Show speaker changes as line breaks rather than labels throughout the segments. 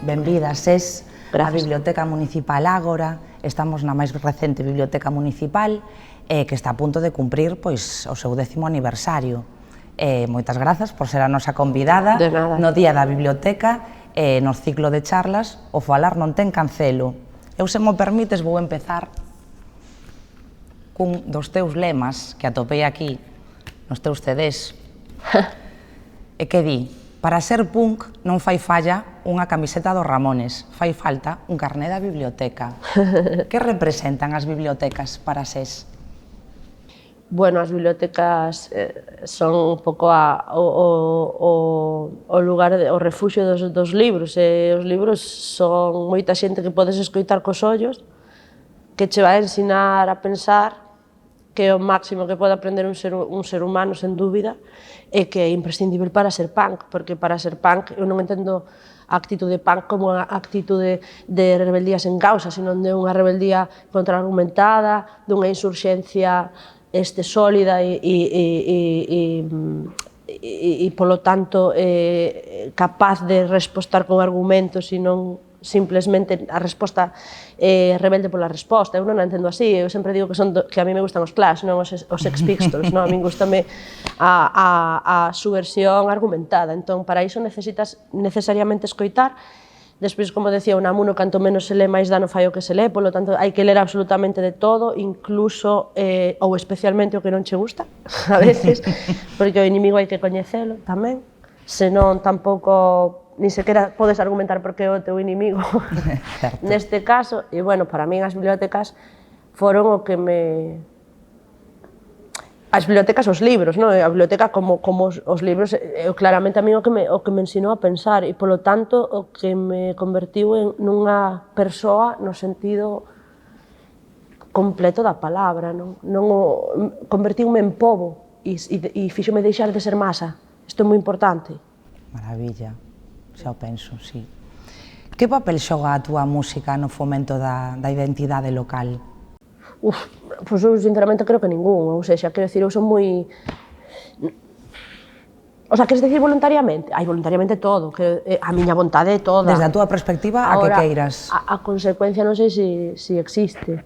benvidas es a
Gracias.
Biblioteca Municipal Ágora. Estamos na máis recente Biblioteca Municipal que está a punto de cumprir pois, o seu 10º aniversario. Moitas grazas por ser a nosa convidada no Día da Biblioteca no ciclo de charlas O falar non ten cancelo. Eu, se mo permites, vou empezar cun dos teus lemas que atopei aquí nos teus CDs e que di: para ser punk non fai falla unha camiseta dos Ramones, fai falta un carné da biblioteca. Que representan as bibliotecas para SES?
Bueno, as bibliotecas son un pouco o lugar, o refuxio dos libros. Os libros son moita xente que podes escoitar cos ollos, que che vai ensinar a pensar, que é o máximo que pode aprender un ser humano, sen dúbida, e que é imprescindible para ser punk, porque para ser punk eu non entendo a actitude punk como a actitude de rebeldía sen causa, sino de unha rebeldía contraargumentada, dunha insurxencia sólida e polo tanto capaz de respostar con argumentos e non simplemente a resposta rebelde pola resposta. Eu non a entendo así, eu sempre digo que a mí me gustan os Clash, non os Sex Pistols, non? A mí gustame a subversión argumentada, entón para iso necesitas necesariamente escoitar. Despois, como decía Unamuno, canto menos se lé, máis dano fai o que se lé, polo tanto hai que ler absolutamente de todo, incluso ou especialmente o que non che gusta, a veces, porque o inimigo hai que coñecelo tamén, senón tampouco ni sequera podes argumentar porque é o teu inimigo neste caso. E, bueno, para min as bibliotecas foron o que me... As bibliotecas, os libros, non? A biblioteca como os libros, claramente a min o que me ensinou a pensar e, polo tanto, o que me convertiu nunha persoa no sentido completo da palabra, non? Convertiume en pobo e fíxome deixar de ser masa. Isto é moi importante.
Maravilla. Xa o penso, sí. Que papel xoga a túa música no fomento da identidade local?
Pois eu sinceramente creo que ningún, ou seja, quero dicir, eu son moi... O sea, queres dicir voluntariamente? Hai voluntariamente todo, que a miña vontade é toda.
Desde a túa perspectiva, a que queiras?
A consecuencia non sei se existe,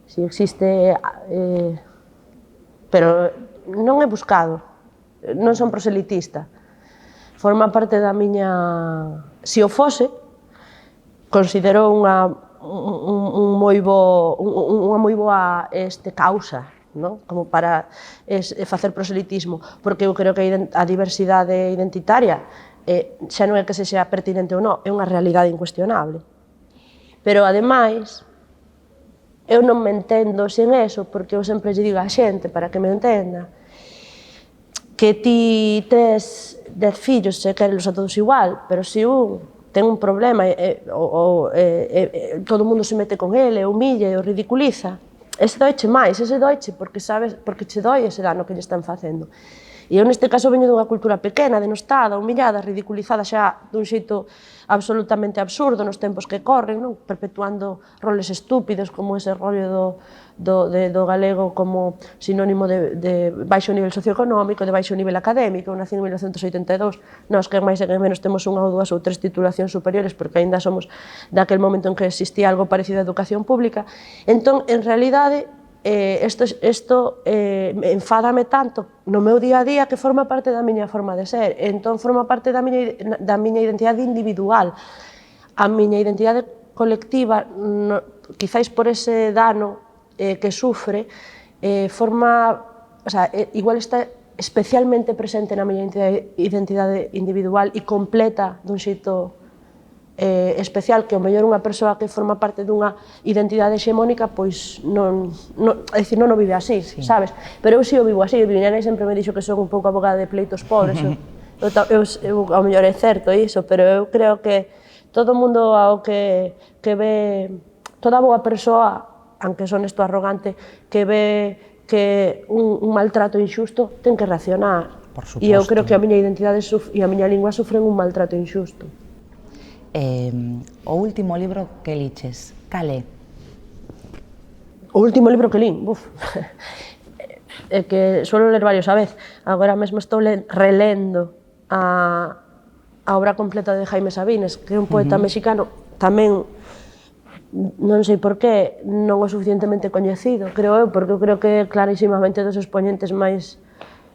pero non é buscado, non son proselitista. Forma parte da miña... Se o fose, considero unha moi boa causa, non? Como para facer proselitismo, porque eu creo que a diversidade identitaria xa non é que sexa pertinente ou non, é unha realidade incuestionable. Pero, ademais, eu non me entendo sen eso, porque eu sempre lle digo á xente, para que me entenda, que ti tes 10 fillos e querelos a todos igual, pero se un ten un problema todo o mundo se mete con ele, o humilla e o ridiculiza, ese doiche máis, ese doiche porque che doi ese dano que lle están facendo. E eu neste caso veño dunha cultura pequena, denostada, humillada, ridiculizada xa dun xeito absolutamente absurdo nos tempos que corren, non? Perpetuando roles estúpidos como ese rollo do galego como sinónimo de baixo nivel socioeconómico, de baixo nivel académico. Eu nací en 1982, nós que máis e que menos temos unha ou dúas ou tres titulacións superiores porque aínda somos daquel momento en que existía algo parecido á educación pública. Entón, en realidade, isto enfádame tanto no meu día a día que forma parte da miña forma de ser, entón forma parte da miña identidade individual. A miña identidade colectiva, quizáis por ese dano que sufre, igual está especialmente presente na miña identidade individual e completa dun xeito especial que ao mellor unha persoa que forma parte dunha identidade hexemónica pois non o vive así, sabes? Pero eu si o vivo así, miña nai sempre me dixo que son un pouco abogada de pleitos pobres, ao mellor é certo iso, pero eu creo que todo mundo ao que ve, toda boa persoa, aunque son isto arrogante, que ve que un maltrato injusto ten que reaccionar. E eu creo que a miña identidade e a miña lingua sufren un maltrato injusto.
O último libro que liches, cal é?
O último libro que lín? É que suelo ler varios a vez. Agora mesmo estou relendo a obra completa de Jaime Sabines, que é un poeta mexicano tamén non sei por qué non o suficientemente coñecido, creo eu, porque eu creo que clarísimamente dos exponentes máis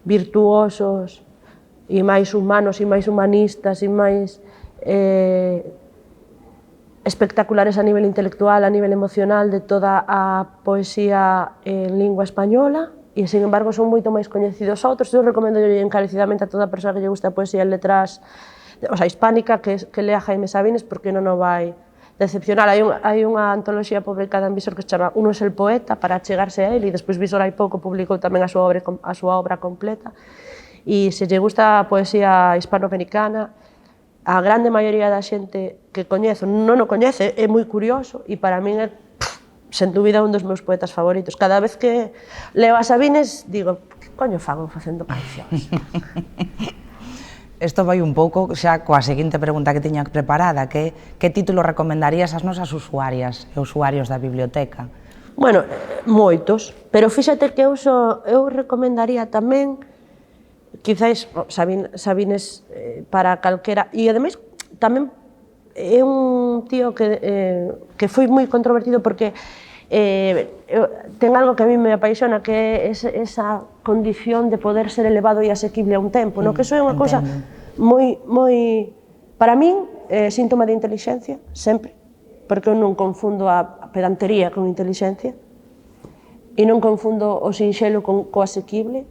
virtuosos e máis humanos e máis humanistas e máis espectaculares a nivel intelectual, a nivel emocional de toda a poesía en lingua española, e, sin embargo, son moito máis coñecidos outros. Eu recomendo encarecidamente a toda persoa que lle gusta a poesía en letras, o sea, hispánica, que lea Jaime Sabines, porque non o vai decepcionar. Hai unha antoloxía publicada en Visor que se chama Uno es el poeta, para achegarse a él, e despois Visor hai pouco publicou tamén a súa obra completa. E se lle gusta a poesía hispanoamericana, a grande maioría da xente que coñezo non o coñece, é moi curioso, e para min é, sen dúbida, un dos meus poetas favoritos. Cada vez que leo a Sabines, digo, que coño fago facendo cancións?
Isto vai un pouco xa coa seguinte pregunta que tiña preparada, que título recomendarías ás nosas usuarias e usuarios da biblioteca?
Bueno, moitos, pero fíxate que eu recomendaría tamén, quizáis, Sabines para calquera, e ademais tamén é un tío que foi moi controvertido porque ten algo que a mí me apaixona, que é esa condición de poder ser elevado e asequible a un tempo, que iso é unha cousa moi, para min, síntoma de intelixencia, sempre, porque eu non confundo a pedantería con intelixencia e non confundo o sinxelo co asequible.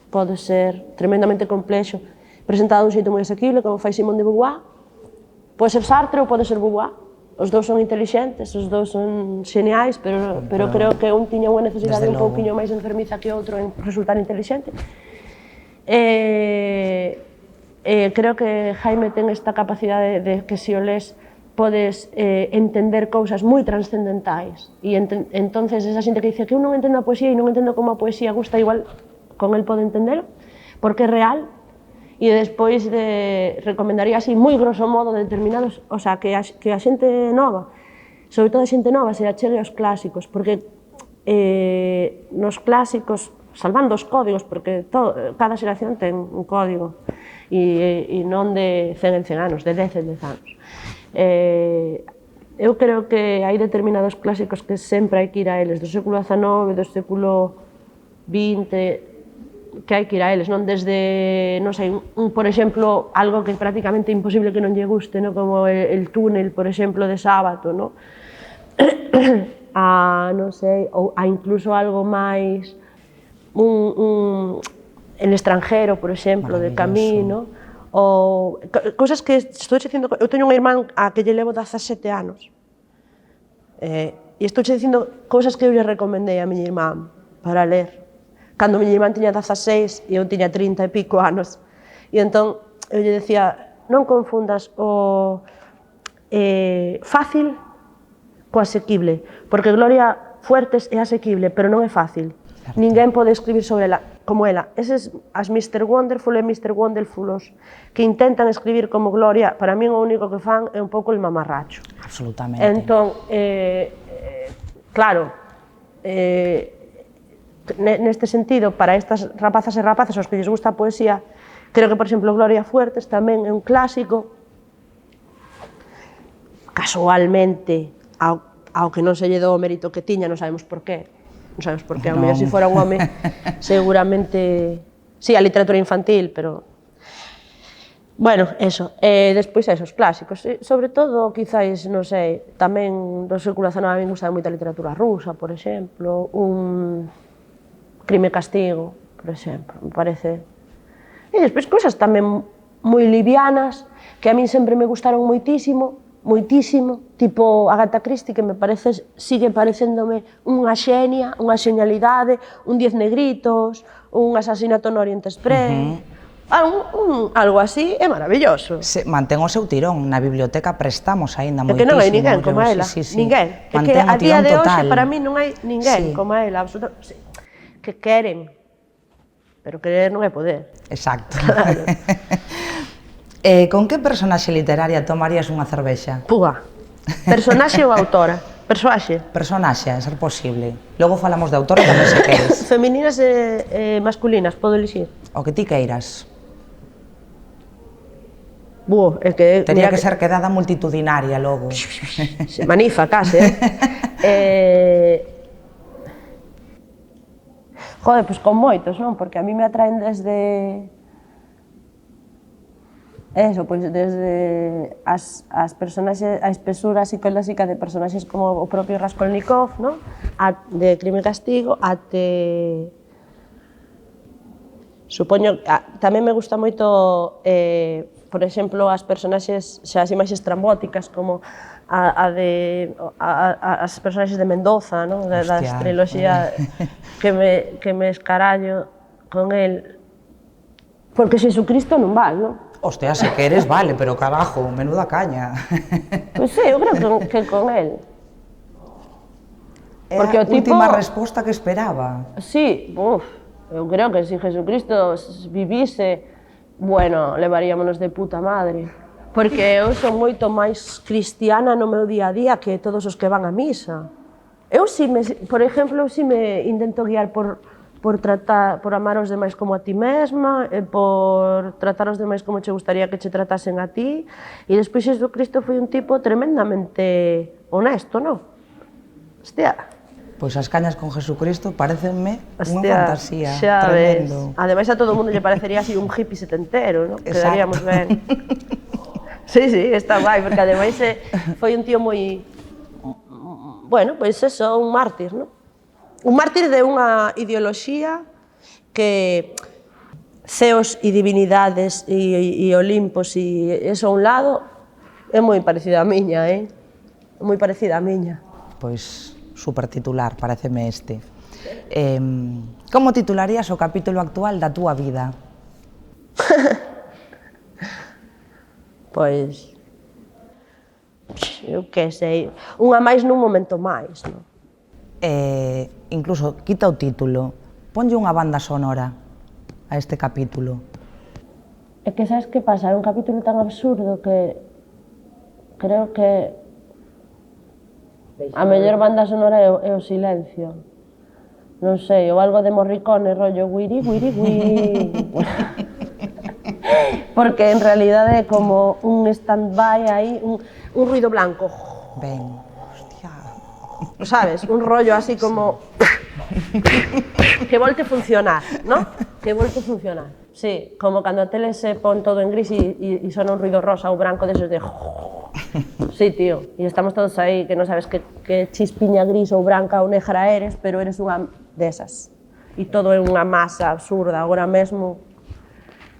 Pode ser tremendamente complexo, presentado de un xeito moi asequible, como fai Simone de Beauvoir, pode ser Sartre ou pode ser Beauvoir. Os dous son intelixentes, os dous son xeniais, pero creo que un tiña unha necesidade un pouquiño máis enfermiza que outro en resultar intelixente. Creo que Jaime ten esta capacidade de que se o lees podes entender cousas moi transcendentais, e entonces esa xente que dice que eu non entendo a poesía e non entendo como a poesía gusta, igual con el pode entender, porque é real. E despois recomendaría así, moi grosso modo, determinados, o sea, que a xente nova, sobre todo a xente nova, se achegue aos clásicos, porque nos clásicos, salvando os códigos, porque cada xeración ten un código, e non de 100 en 100 anos, de 10 en 10 anos. Eu creo que hai determinados clásicos que sempre hai que ir a eles, do século XIX, do século XX, que hai que ir a eles, non desde, non sei, por exemplo, algo que é prácticamente imposible que non lle guste, como el túnel, por exemplo, de Sábato, a, non sei, ou a incluso algo máis, El extranjero, por exemplo, de Camino, ou cousas que estou dicindo, eu teño unha irmán a que lle levo 17 anos, e estou dicindo cousas que eu lle recomendei a miña irmán para ler, cando miña irmán tiña 16 e eu tiña 30 e pico anos. E entón eu lle decía, non confundas o fácil co asequible, porque Gloria Fuertes é asequible, pero non é fácil. Ninguén pode escribir sobre ela como ela. Eses, as Mr. Wonderful e Mr. Wonderfulos que intentan escribir como Gloria, para min o único que fan é un pouco el mamarracho.
Absolutamente.
Entón, claro, neste sentido, para estas rapazas e rapaces aos que lles gusta a poesía, creo que, por exemplo, Gloria Fuertes tamén é un clásico. Casualmente, ao que non se lle dou o mérito que tiña, non sabemos por qué. Non sabemos por qué, ao mellor se fora un home, seguramente... Sí, a literatura infantil, pero... Bueno, eso. Despois esos clásicos. Sobre todo, quizáis, non sei, tamén do século XIX a mí me gustaba moita literatura rusa, por exemplo, un... Crime e Castigo, por exemplo, me parece... E despois cousas tamén moi livianas, que a min sempre me gustaron moitísimo, tipo Agatha Christie, que me parece, sigue parecéndome unha xenia, unha xenialidade, un 10 negritos, un asasinato no Oriente Express, algo así é maravilloso.
Mantén o seu tirón, na biblioteca prestamos aínda moitísimo.
É que non hai ninguén como ela, ninguén. É que a día de hoxe para mí non hai ninguén como ela, absolutamente. Que queren, pero querer non é poder.
Exacto. Claro. Con que personaxe literaria tomarías unha cervexa?
Púa. Personaxe ou autora? Persoaxe.
Personaxe, a ser posible. Logo falamos de autora tamén se queres.
Femininas e masculinas, podo elixir?
O que ti queiras.
É que...
Tenía que ser quedada multitudinaria logo.
Manifa, case, Joder, pois con moitos, non? Porque a mí me atraen desde... Eso, pois desde as personaxes, a espesura psicolóxica de personaxes como o propio Raskolnikov, non? De Crime e Castigo, até... Supoño, tamén me gusta moito, por exemplo, as personaxes, xa as imaxes trambóticas, como as personaxes de Mendoza, non? Das triloxía que me escarallo con el. Porque Xesucristo non vale, non?
Hostia, se queres, vale, pero carajo, menuda caña.
Pois sí, eu creo que con el.
Porque o tipo... última resposta que esperaba.
Sí, eu creo que se Jesucristo vivise, bueno, levaríamonos de puta madre. Porque eu son moito máis cristiana no meu día a día que todos os que van a misa. Eu si por exemplo, si me intento guiar por amar aos demais como a ti mesma, por tratar aos demais como che gustaría que che tratasen a ti, e despois Jesucristo foi un tipo tremendamente honesto, non? Hostia.
Pois as cañas con Jesucristo parecenme unha fantasía, tremendo.
Ademais a todo o mundo lle parecería así un hippie setentero, non? Quedaríamos ben. Sí, está guai, porque ademais foi un tío moi... Bueno, pois eso, un mártir, non? Un mártir de unha ideoloxía que ceos e divinidades e olimpos e eso a un lado é moi parecida a miña, moi parecida a miña.
Pois super titular, pareceme este. Como titularías o capítulo actual da túa vida?
Pois, eu que sei, unha máis nun momento máis, non?
Incluso, quita o título, ponlle unha banda sonora a este capítulo.
É que sabes que pasa? É un capítulo tan absurdo que creo que a mellor banda sonora é o silencio. Non sei, ou algo de Morricone, rollo guiri, guiri, guiri. Porque en realidade é como un stand-by aí, un ruido blanco.
Ben, hostia.
Sabes, un rollo así como... que volte a funcionar, ¿no? Que volte a funcionar. Sí, como cando a tele se pon todo en gris e sona un ruido rosa ou branco desos de... Sí, tío, e estamos todos aí que non sabes que chispiña gris ou branca ou negra eres, pero eres unha desas. E todo é unha masa absurda, agora mesmo,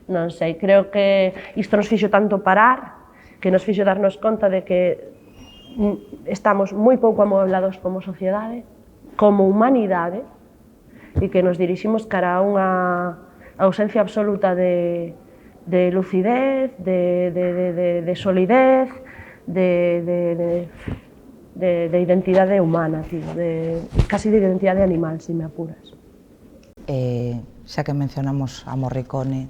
non sei, creo que isto nos fixo tanto parar, que nos fixo darnos conta de que estamos moi pouco amoblados como sociedade, como humanidade, e que nos diriximos cara a unha ausencia absoluta de lucidez, de solidez, de identidade humana, tío, casi de identidade animal, se me apuras.
Xa que mencionamos a Morricone,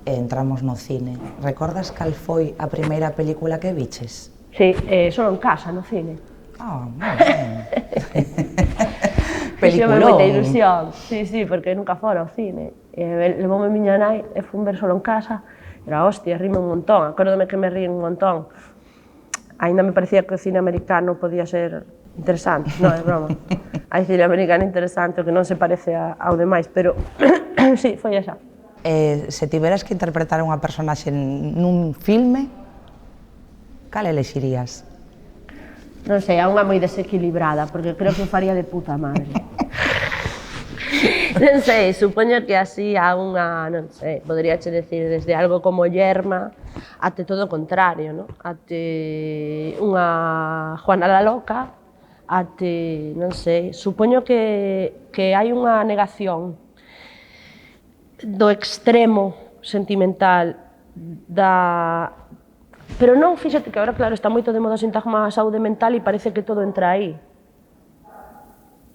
entramos no cine. Recordas cal foi a primeira película que viches?
Sí, solo en casa, no cine.
Ah, moi ben.
Peliculón. Fixome moita ilusión, sí, porque nunca fora ao cine. Levoume miña nai e fun ver solo en casa, era hostia, rime un montón, acórdome que me ríen un montón. Ainda me parecía que o cine americano podía ser interesante, non é broma. Hai cine americano interesante, o que non se parece ao demais, pero sí, foi esa.
Se tiveras que interpretar unha personaxe nun filme, cal elexirías?
Non sei, é unha moi desequilibrada, porque creo que o faría de puta madre. Non sei, supoño que así a unha, non sei, poderíache decir desde algo como Yerma até todo o contrario, non? Até unha Juana la Loca, até, non sei, supoño que hai unha negación do extremo sentimental da... Pero non, fíxate que agora, claro, está moito de moda o sintagma saúde mental e parece que todo entra aí.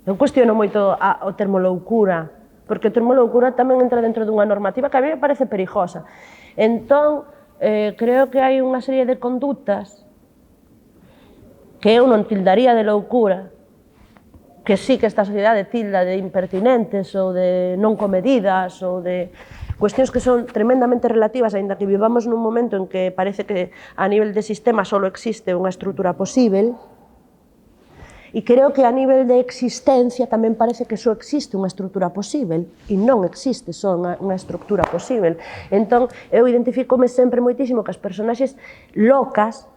Eu cuestiono moito o termo loucura, porque o termo loucura tamén entra dentro dunha normativa que a mí me parece perigosa. Entón, creo que hai unha serie de conductas que eu non tildaría de loucura, que sí que esta sociedade tilda de impertinentes ou de non comedidas ou de cuestións que son tremendamente relativas, aínda que vivamos nun momento en que parece que a nivel de sistema só existe unha estrutura posible, e creo que a nivel de existencia tamén parece que só existe unha estrutura posible, e non existe só unha estrutura posible. Entón, eu identificome sempre moitísimo que as personaxes locas,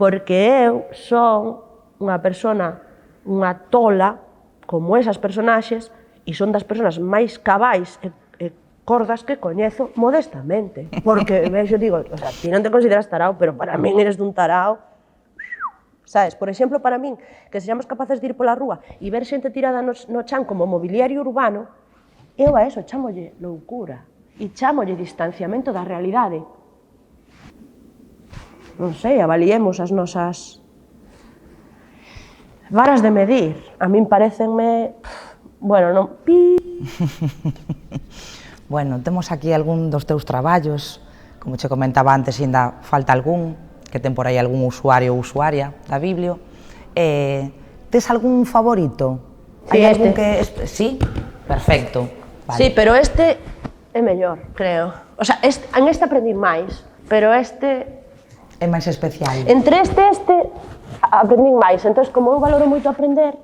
porque eu son unha persona, unha tola, como esas personaxes, e son das persoas máis cabais e cordas que coñezo modestamente. Porque, vexo, digo, o sea, ti non te consideras tarao, pero para min eres dun tarao. Sabes, por exemplo, para min, que sexamos capaces de ir pola rúa e ver xente tirada no chan como mobiliario urbano, eu a eso chámolle loucura e chámolle distanciamento da realidade. Non sei, avaliemos as nosas varas de medir. A min parecenme, bueno, non...
Bueno, temos aquí algún dos teus traballos, como che comentaba antes, ainda falta algún, que ten por aí algún usuario ou usuaria da Biblio. Tes algún favorito?
Sí,
Hai que... Sí? Perfecto.
Vale. Sí, pero este é mellor, creo. O sea, en este aprendí máis, pero este...
É máis especial.
Entre este aprendí máis. Entón, como eu valoro moito aprender,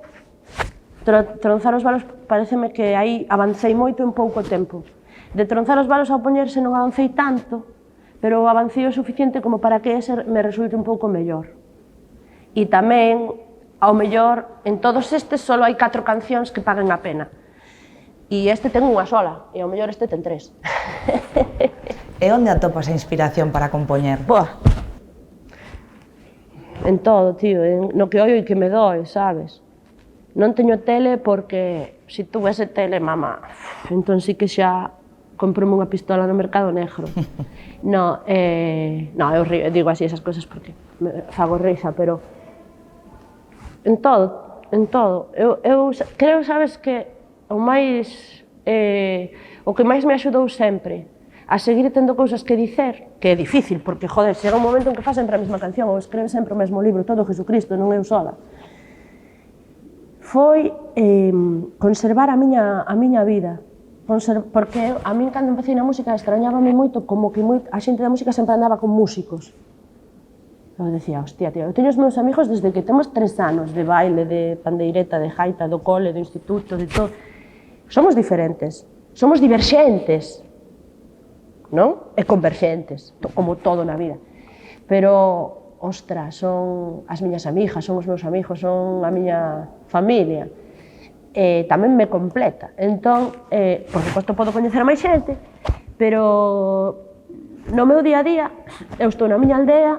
tronzar os valos pareceme que aí avancei moito en pouco tempo. De tronzar os valos ao poñerse non avancei tanto, pero avancei o suficiente como para que ese me resulte un pouco mellor. E tamén, ao mellor, en todos estes só hai 4 cancións que paguen a pena. E este ten unha sola, e ao mellor este ten 3.
E onde atopas a inspiración para compoñer?
Boa. En todo, tío, no que oio e que me doe, sabes? Non teño tele porque, se tuvese tele, mamá, entón sí que xa comprome unha pistola no mercado negro. No, eu digo así esas cousas porque me fago risa, pero en todo. Eu creo, sabes, que o que máis me axudou sempre a seguir tendo cousas que dicer, que é difícil, porque, joder, chega un momento en que faz sempre a mesma canción, ou escreve sempre o mesmo libro, todo Jesucristo, non eu sola, foi conservar a miña vida. Porque a min, cando empecé na música, extrañábame moito como que a xente da música sempre andaba con músicos. Eu decía, hostia, tío, eu teño os meus amigos desde que temos 3 anos, de baile, de pandeireta, de jaita, do cole, do instituto, de todo. Somos diferentes, somos diverxentes, non? E converxentes, como todo na vida. Pero, ostras, son as miñas amigas, son os meus amigos, son a miña familia. Tamén me completa. Entón, por suposto, podo coñecer a máis xente, pero no meu día a día, eu estou na miña aldea,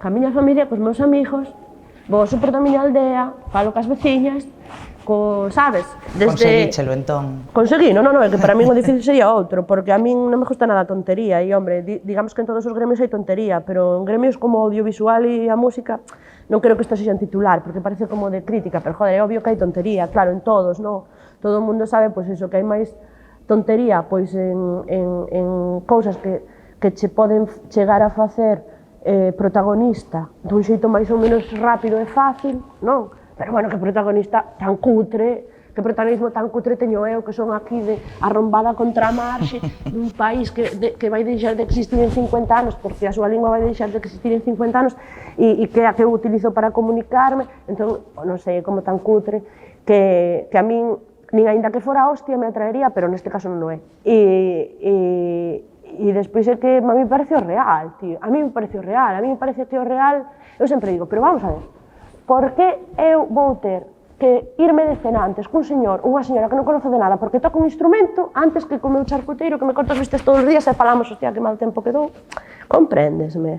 ca miña familia, cos meus amigos, vou super da miña aldea, falo cas veciñas, sabes?
Conseguíchelo, entón?
Conseguí, non, é que para min o difícil sería outro, porque a min non me gusta nada a tontería, e, hombre, digamos que en todos os gremios hai tontería, pero en gremios como o audiovisual e a música, non creo que isto sexa en titular, porque parece como de crítica, pero, joder, é obvio que hai tontería, claro, en todos, non? Todo o mundo sabe, pois, iso, que hai máis tontería, pois, en cousas que che poden chegar a facer protagonista dun xeito máis ou menos rápido e fácil, non? Pero, bueno, que protagonista tan cutre, que protagonismo tan cutre teño eu, que son aquí arrombada contra a marxe dun país que vai deixar de existir en 50 anos, porque a súa lingua vai deixar de existir en 50 anos, e que é a que eu utilizo para comunicarme, entón, non sei, é como tan cutre, que a min, nin aínda que fora hostia, me atraería, pero neste caso non é. E despois é que a mí me parece o real, tío, a mí me parece o real, a mí me parece que o real, eu sempre digo, pero vamos a ver, por que eu vou ter que irme de cena antes cun señor, unha señora que non conoce de nada, porque toca un instrumento, antes que co meu charcuteiro que me corta os vistes todos os días e falamos, hostia, que mal tempo que dou, compréndesme.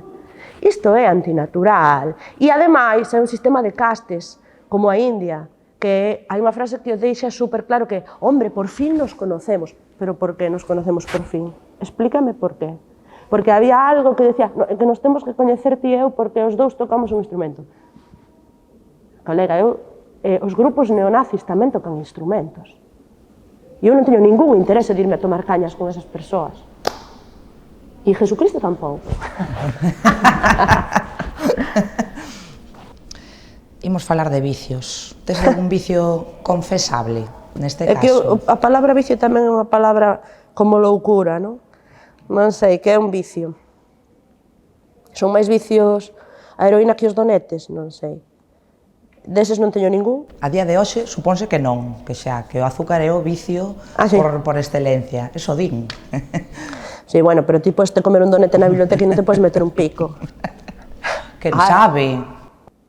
Isto é antinatural. E, ademais, é un sistema de castes, como a India, que hai unha frase que o deixa super claro que, hombre, por fin nos conocemos. Pero por que nos conocemos por fin? Explícame por qué. Porque había algo que decía, que nos temos que coñecer ti e eu porque os dous tocamos un instrumento. Colega, os grupos neonazis tamén tocan instrumentos. E eu non teño ningún interese de irme a tomar cañas con esas persoas. E Jesucristo tampouco.
Imos falar de vicios. Tes algún vicio confesable neste caso?
É que a palabra vicio tamén é unha palabra como loucura, non? Non sei, que é un vicio. Son máis vicios a heroína que os donetes? Non sei. Deses non teño ningún.
A día de hoxe, supónse que non, que xa, que o azúcar é o vicio
sí.
por excelencia, eso din.
Sí, bueno, pero ti podes te comer un donete na biblioteca e non te podes meter un pico.
Quen sabe?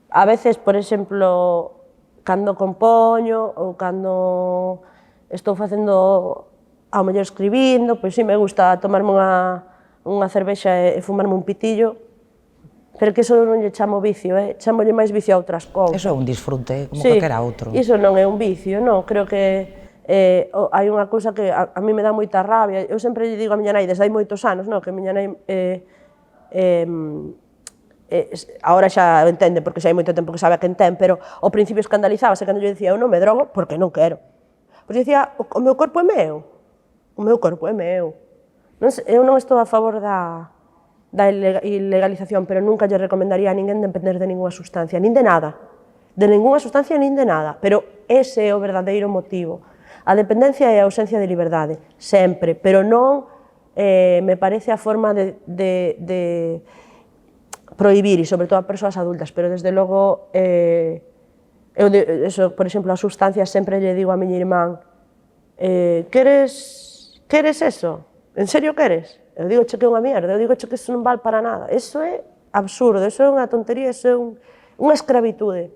A veces, por exemplo, cando compoño ou cando estou facendo, ao mellor escribindo, pois si me gusta tomarme unha cervexa e fumarme un pitillo, pero que iso non lle chamo vicio, chamolle máis vicio a outras cousas.
Eso é un disfrute, como calquera outro.
Iso non é un vicio, non, creo que hai unha cousa que a mí me dá moita rabia, eu sempre lle digo a miña nai, desde hai moitos anos, non, que a miña nai agora xa entende, porque xa hai moito tempo que sabe a quen ten, pero ao principio escandalizábase cando eu dicía eu non me drogo porque non quero. Pois dicía, o meu corpo é meu, o meu corpo é meu. Eu non estou a favor da ilegalización, pero nunca lle recomendaría a ninguén depender de ninguna sustancia, nin de nada. De ninguna sustancia nin de nada, pero ese é o verdadeiro motivo. A dependencia é a ausencia de liberdade, sempre, pero non me parece a forma de prohibir, e sobre todo a persoas adultas, pero desde logo, por exemplo, as sustancias sempre lle digo a miña irmán, queres eso? En serio queres? Eu digo che que é unha mierda, eu digo che que eso non vale para nada, eso é absurdo, eso é unha tontería, eso é unha escravitude,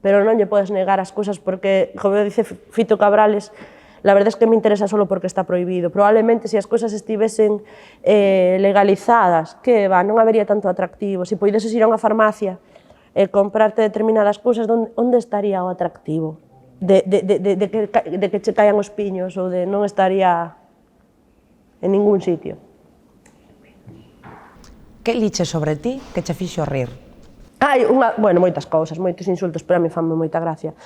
pero non lle podes negar as cousas porque, como dice Fito Cabrales, la verdad es que me interesa solo porque está prohibido. Probablemente, se as cousas estivesen legalizadas, que non habería tanto atractivo. Se poideses ir a unha farmacia e comprarte determinadas cousas, onde estaría o atractivo? De que che caian os piños ou de non estaría en ningún sitio.
Que liches sobre ti que che fixo rir?
Bueno, moitas cousas, moitos insultos, pero a mí fanme moita gracia.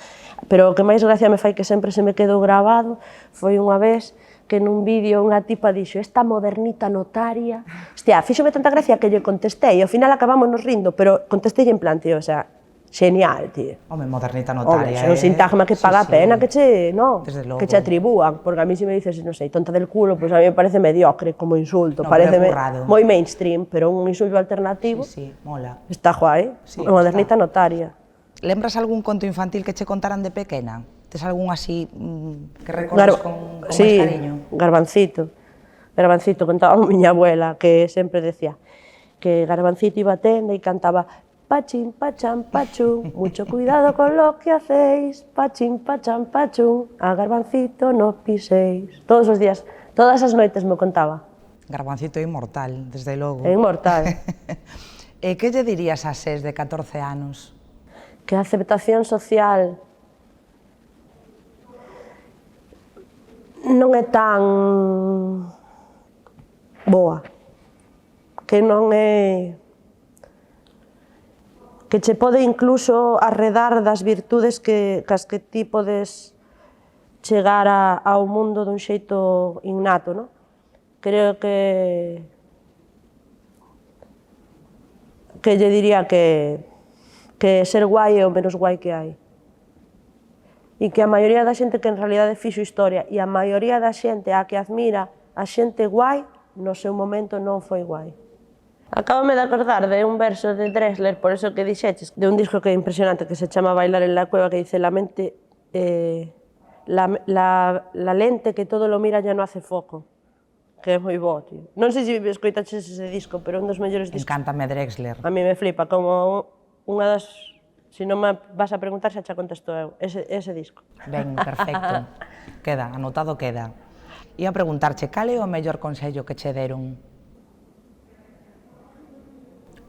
Pero o que máis gracia me fai, que sempre se me quedou grabado, foi unha vez que nun vídeo unha tipa dixo esta modernita notaria. Hostia, fíxome tanta gracia que lle contestei, e ao final acabámonos rindo, pero contestei en plan, tío, o sea, genial, tío.
Home, modernita notaria,
é un sintagma que paga a pena que che atribúan, porque a mí se me dices, non sei, tonta del culo, pois a mí me parece mediocre como insulto, parece moi mainstream, pero un insulto alternativo,
sí, mola.
Está guai, modernita notaria.
Lembras algún conto infantil que che contaran de pequena? Tes algún así que recordas con máis cariño?
Garbancito. Garbancito contaba a miña abuela, que sempre decía que Garbancito iba a tenda e cantaba pachín, pachán, pachún, mucho cuidado con lo que hacéis, pachín, pachán, pachún, a Garbancito no piséis. Todos os días, todas as noites me contaba.
Garbancito é inmortal, desde logo.
É inmortal.
E que lle dirías a Ses de 14 anos?
Que a aceptación social non é tan boa, que non é... que che pode incluso arredar das virtudes cas que ti podes chegar ao mundo dun xeito innato, non? Creo que lle diría que ser guai é o menos guai que hai. E que a maioría da xente que en realidade fixo historia e a maioría da xente a que admira a xente guai, no seu momento non foi guai. Acábame de acordar de un verso de Drexler, por eso que dixeches, de un disco que é impresionante, que se chama Bailar en la cueva, que dice la lente que todo lo mira ya no hace foco. Que é moi bo, tío. Non sei se escoitaches ese disco, pero un dos mellores discos.
Encántame Drexler.
A mí me flipa, como unha das... Se non me vas a preguntar, xa contesto eu, ese disco.
Ben, perfecto. Queda, anotado queda. Ia preguntarche, cal é o mellor consello que che deron?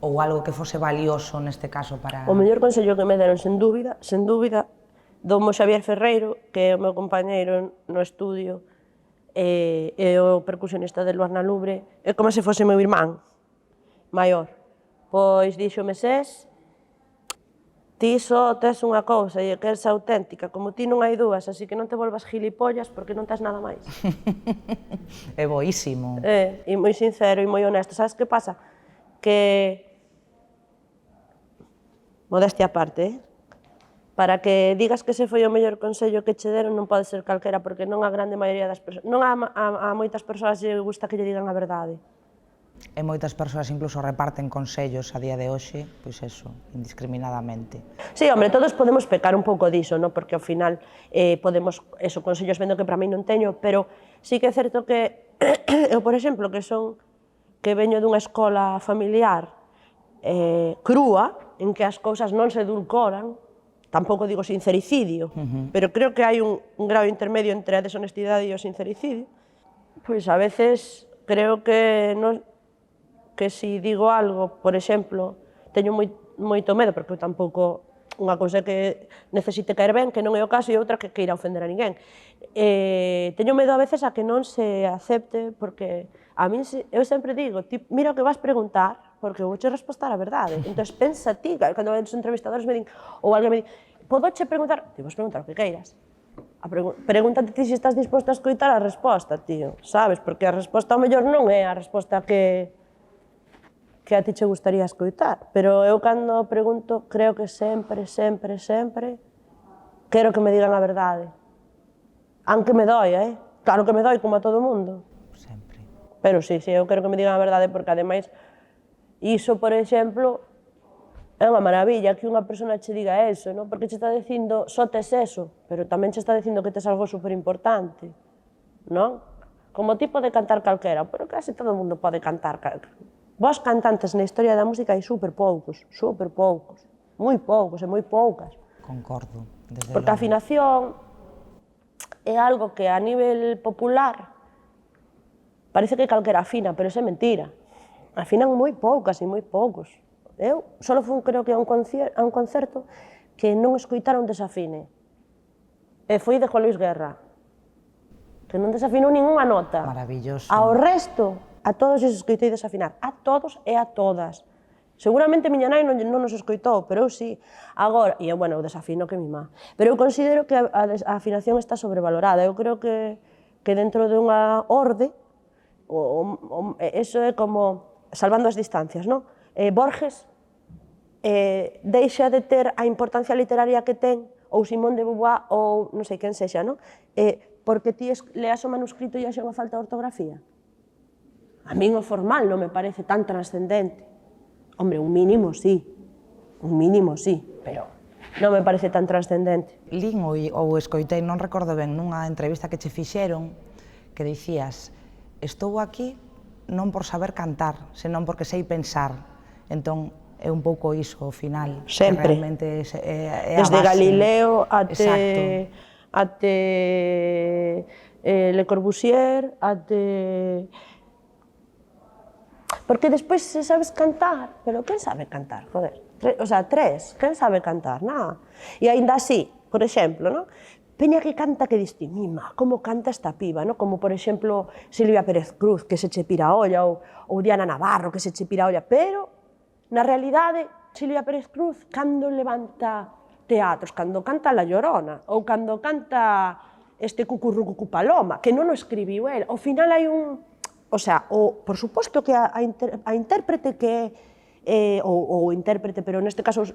Ou algo que fose valioso neste caso para...
O mellor consello que me deron, sen dúbida, doumo Xavier Ferreiro, que é o meu compañeiro no estudio, e o percusionista de Luarna Lubre, é como se fose meu irmán maior. Pois díxome Ses, ti só tes unha cousa e que eres auténtica, como ti non hai dúas, así que non te volvas gilipollas porque non tes nada máis.
É boísimo.
E moi sincero e moi honesto. Sabes que pasa? Que, modestia aparte, para que digas que ese foi o mellor consello que che deron non pode ser calquera, porque non a grande maioría das persoas, non a moitas persoas lle gusta que lle digan a verdade.
E moitas persoas incluso reparten consellos a día de hoxe, pois eso, indiscriminadamente.
Sí, hombre, todos podemos pecar un pouco diso, ¿no? Porque ao final podemos, eso, consellos vendo que para mí non teño, pero sí que é certo que eu, por exemplo, que veño dunha escola familiar crúa, en que as cousas non se edulcoran, tampouco digo sincericidio, pero creo que hai un grau intermedio entre a deshonestidade e o sincericidio, pois a veces creo que si digo algo, por exemplo, teño moito medo, porque eu tampouco, unha cousa que necesite caer ben, que non é o caso, e outra que queira ofender a ninguén. Teño medo a veces a que non se acepte, porque a mí, eu sempre digo, mira o que vas preguntar, porque eu vouche respostar a verdade. Entón, pensa ti, cando os entrevistadores me din, ou alguén me di, podoche preguntar? Ti vas preguntar o que queiras. Pregúntate ti se estás disposto a escoitar a resposta, tío, sabes? Porque a resposta ao mellor non é a resposta que a ti che gustaría escoitar, pero eu cando pregunto, creo que sempre quero que me digan a verdade. Aunque me doia, claro que me doi como a todo mundo.
Sempre.
Pero sí, eu quero que me digan a verdade, porque ademais, iso, por exemplo, é unha maravilla que unha persona che diga eso, non? Porque che está dicindo, só tes eso, pero tamén che está dicindo que tes algo superimportante, non? Como ti pode cantar calquera, pero casi todo o mundo pode cantar calquera. Vos cantantes na historia da música hai super poucos, moi poucos e moi poucas.
Concordo, desde logo.
Porque a afinación é algo que a nivel popular parece que calquera afina, pero isso é mentira. Afinan moi poucas e moi poucos. Eu só fui, creo que a un concerto que non escoitaron desafine. E foi de Juan Luis Guerra, que non desafinou ningunha nota.
Maravilloso.
Ao resto, a todos os escoitei desafinar, a todos e a todas. Seguramente miña nai non nos escoitou, pero eu sí. Agora, e eu, bueno, eu desafino que mi má. Pero eu considero que a afinación está sobrevalorada. Eu creo que dentro de unha orde, eso é como, salvando as distancias, non? Borges deixa de ter a importancia literaria que ten, ou Simón de Beauvoir, ou non sei quen sexa, non? Porque ti leas o manuscrito e haxa unha falta de ortografía. A min o formal non me parece tan trascendente. Hombre, un mínimo sí, pero non me parece tan trascendente.
Lín ou escoitei, non recordo ben, nunha entrevista que che fixeron, que dicías, estou aquí non por saber cantar, senón porque sei pensar. Entón, é un pouco iso, ao final.
Sempre.
Realmente é a base.
Desde Galileo até Le Corbusier, até... Porque despois se sabes cantar, pero quen sabe cantar, joder? O sea, quen sabe cantar? Nada. E aínda así, por exemplo, non? Peña que canta que diste, mima, como canta esta piba, non? Como, por exemplo, Silvia Pérez Cruz, que se che pira a olla, ou Diana Navarro, que se che pira a olla, pero, na realidade, Silvia Pérez Cruz, cando levanta teatros, cando canta La Llorona, ou cando canta este Cucurrucucu Paloma, que non o escribiu el, ao final hai un... O sea, por suposto que a intérprete que é, ou intérprete, pero neste caso,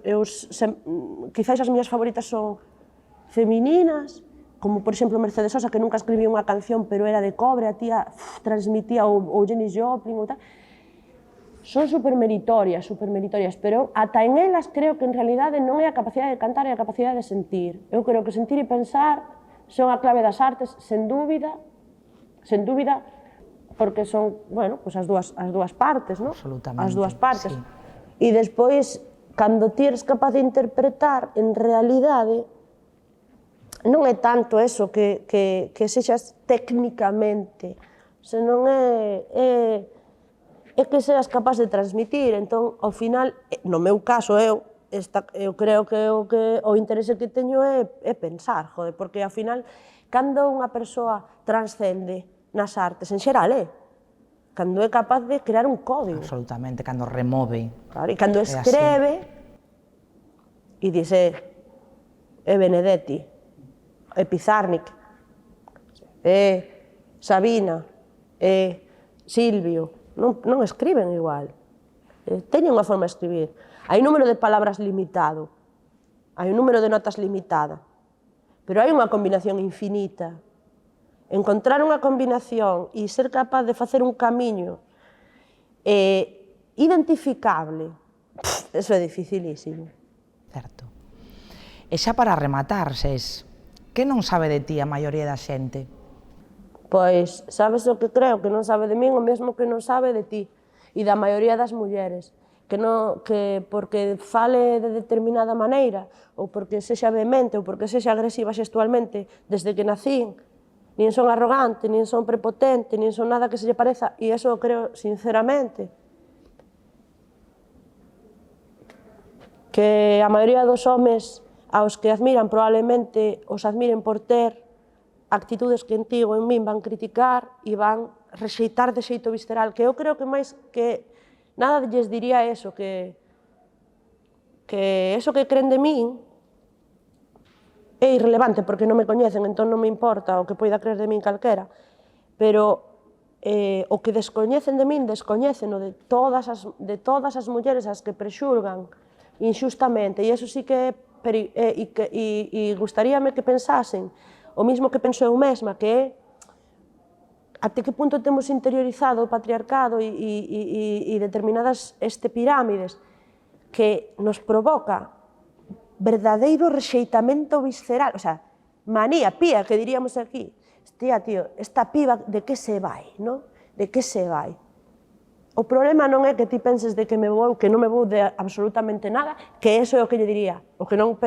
quizás as miñas favoritas son femininas, como por exemplo Mercedes Sosa, que nunca escribiu unha canción, pero era de cobre, a tía transmitía, ou Jenny Joplin, ou tal. Son supermeritorias, pero ata en elas creo que en realidade non é a capacidade de cantar, é a capacidade de sentir. Eu creo que sentir e pensar son a clave das artes, sen dúbida, porque son, bueno, pues as dúas partes, non?
Absolutamente,
as dúas partes.
sí.
E despois, cando ti eres capaz de interpretar, en realidade, non é tanto eso que sexas técnicamente, senón é que seas capaz de transmitir. Entón, ao final, no meu caso, eu creo que o interese que teño é pensar, joder, porque ao final, cando unha persoa transcende nas artes, en xeral, cando é capaz de crear un código.
Absolutamente, cando remove.
Claro, e cando escreve, e dice, é Benedetti, é Pizarnik, é Sabina, é Silvio, non escriben igual. Teñen unha forma de escribir. Hai número de palabras limitado, hai un número de notas limitada, pero hai unha combinación infinita. Encontrar unha combinación e ser capaz de facer un camiño identificable, eso é dificilísimo.
Certo. E xa para rematar, Sés, que non sabe de ti a maioría da xente?
Pois, sabes o que creo que non sabe de min, o mesmo que non sabe de ti, e da maioría das mulleres, que porque fale de determinada maneira, ou porque sexa vehemente, ou porque sexa agresiva xestualmente, desde que nacín, nin son arrogante, nin son prepotente, nin son nada que se lle pareza, e iso creo sinceramente, que a maioría dos homes aos que admiran probablemente os admiren por ter actitudes que en ti ou en min van criticar e van rexeitar de xeito visceral, que eu creo que máis que nada lles diría eso, que eso que creen de min é irrelevante porque non me coñecen, entón non me importa o que poida creer de min calquera, pero o que descoñecen de min, descoñecen de todas as mulleres as que prexulgan inxustamente, e iso sí que gustaríame que pensasen o mismo que penso eu mesma, que é até que punto temos interiorizado o patriarcado e determinadas pirámides que nos provoca verdadeiro rexeitamento visceral, o sea, manía, pía, que diríamos aquí. Hostia, tío, esta piba de que se vai, non? De que se vai? O problema non é que ti penses de que me vou, que non me vou de absolutamente nada, que eso é o que lle diría. O que non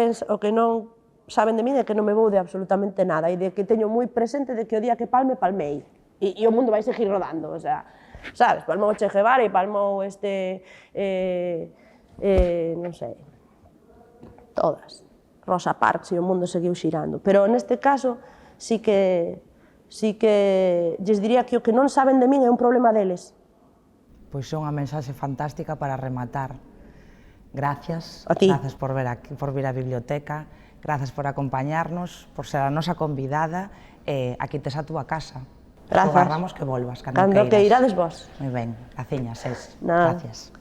saben de min é que non me vou de absolutamente nada e de que teño moi presente de que o día que palme, palmei. E o mundo vai seguir rodando, o sea, sabes, palmou Che Guevara e palmou non sei, todas. Rosa Parks e o mundo seguiu xirando. Pero neste caso sí que lles diría que o que non saben de min é un problema deles.
Pois é unha mensaxe fantástica para rematar. Gracias.
A ti.
Gracias por vir á biblioteca, gracias por acompañarnos, por ser a nosa convidada, aquí tes a túa casa.
Grazas.
Agardamos que volvas, cando
que irades vos.
Moi ben, graciñas, Sés.
Nada.
Gracias.